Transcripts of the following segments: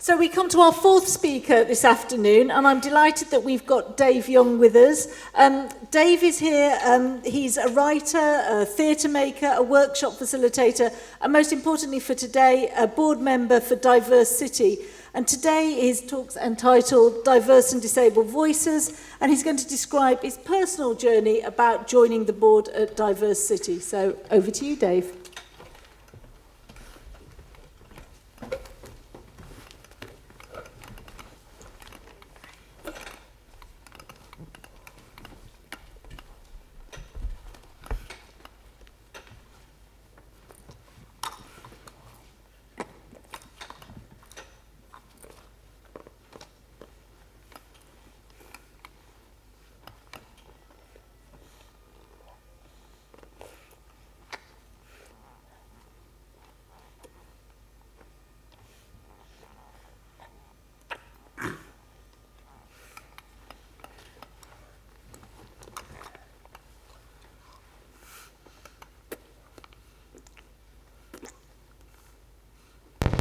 So we come to our fourth speaker this afternoon, and I'm delighted that we've got Dave Young with us. Dave is here. He's a writer, a theatre maker, a workshop facilitator, and most importantly for today, a board member for Diverse City. And today his talk's entitled Diverse and Disabled Voices, and he's going to describe his personal journey about joining the board at Diverse City. So over to you, Dave.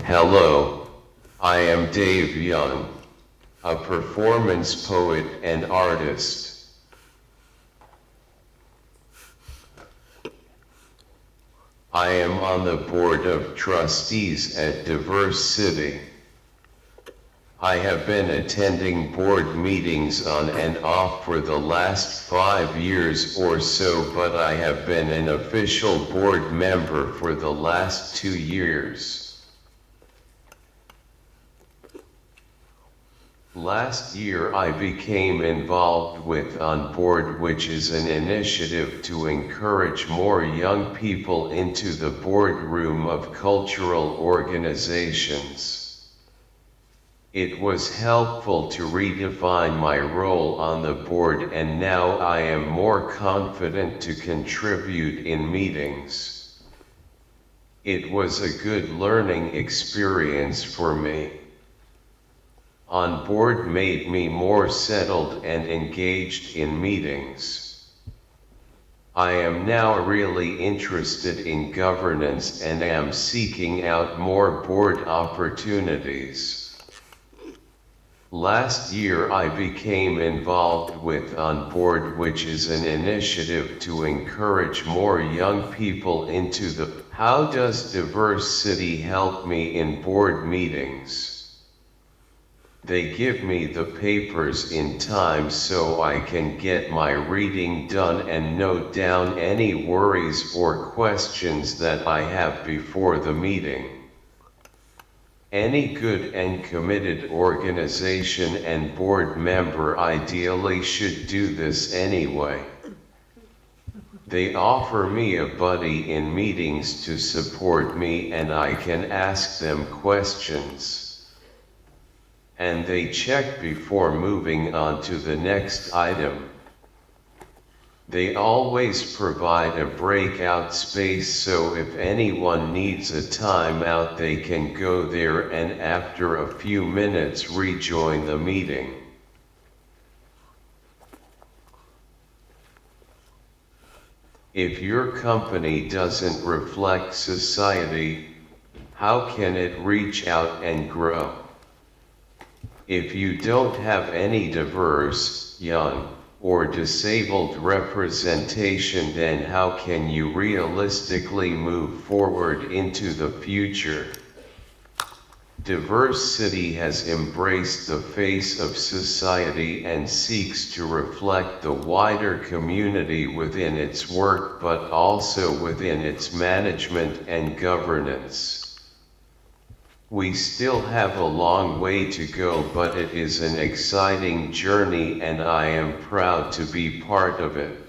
Hello, I am Dave Young, a performance poet and artist. I am on the board of trustees at Diverse City. I have been attending board meetings on and off for the last 5 years or so, but I have been an official board member for the last 2 years. Last year I became involved with On Board, which is an initiative to encourage more young people into the boardroom of cultural organizations. It was helpful to redefine my role on the board, and now I am more confident to contribute in meetings. It was a good learning experience for me. On Board made me more settled and engaged in meetings. I am now really interested in governance and am seeking out more board opportunities. Last year I became involved with On Board, which is an initiative to encourage more young people into the How does Diverse City help me in board meetings? They give me the papers in time so I can get my reading done and note down any worries or questions that I have before the meeting. Any good and committed organization and board member ideally should do this anyway. They offer me a buddy in meetings to support me, and I can ask them questions. And they check before moving on to the next item. They always provide a breakout space, so if anyone needs a timeout they can go there and after a few minutes rejoin the meeting. If your company doesn't reflect society, how can it reach out and grow? If you don't have any diverse, young, or disabled representation, then how can you realistically move forward into the future? Diverse City has embraced the face of society and seeks to reflect the wider community within its work, but also within its management and governance. We still have a long way to go, but it is an exciting journey and I am proud to be part of it.